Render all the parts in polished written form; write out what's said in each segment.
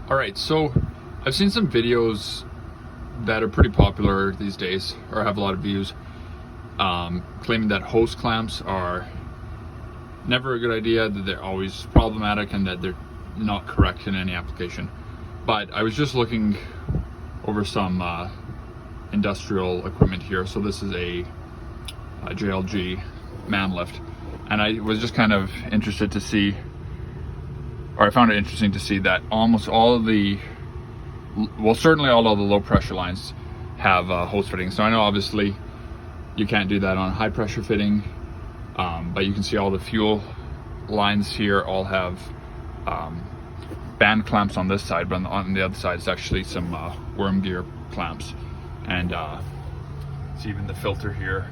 All right, so I've seen some videos that are pretty popular these days, or have a lot of views, claiming that hose clamps are never a good idea, that they're always problematic, and that they're not correct in any application. But I was just looking over some industrial equipment here. So this is a JLG man lift, and I was just kind of interested to see, or I found it interesting to see that almost all of the, well, certainly all of the low pressure lines have hose fittings. So I know obviously you can't do that on high pressure fitting, but you can see all the fuel lines here all have band clamps on this side, but on the other side it's actually some worm gear clamps. And it's even the filter here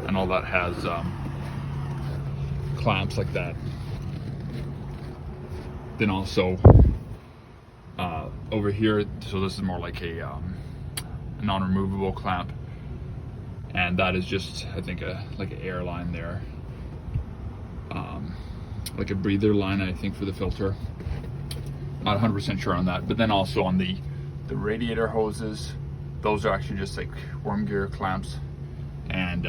and all that has clamps like that. Then also over here, so this is more like a non-removable clamp, and that is just, I think, like an air line there, like a breather line, I think, for the filter. Not 100% sure on that. But then also on the radiator hoses, those are actually just like worm gear clamps, and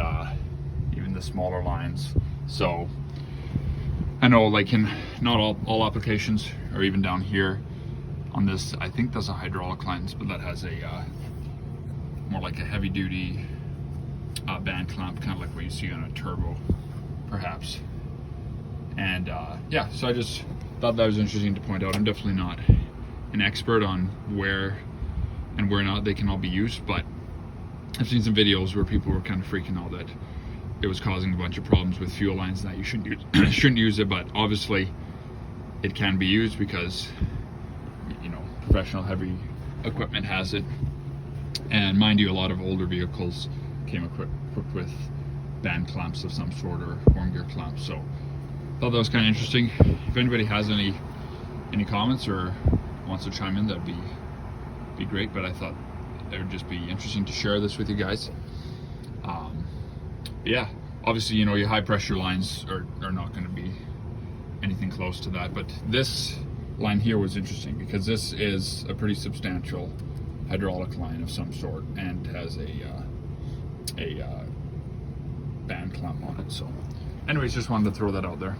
even the smaller lines. So I know, like, in not all applications, or even down here on this, I think those are hydraulic lines, but that has a more like a heavy duty band clamp, kind of like what you see on a turbo perhaps. And yeah, so I just thought that was interesting to point out. I'm definitely not an expert on where and where not they can all be used, but I've seen some videos where people were kind of freaking out that it was causing a bunch of problems with fuel lines, and that you shouldn't use it. But obviously it can be used because, you know, professional heavy equipment has it. And mind you, a lot of older vehicles came equipped with band clamps of some sort, or worm gear clamps. So I thought that was kind of interesting. If anybody has any comments or wants to chime in, that'd be great. But I thought it would just be interesting to share this with you guys. Yeah, obviously, you know, your high pressure lines are not going to be anything close to that. But this line here was interesting because this is a pretty substantial hydraulic line of some sort, and has a band clamp on it. So anyways, just wanted to throw that out there.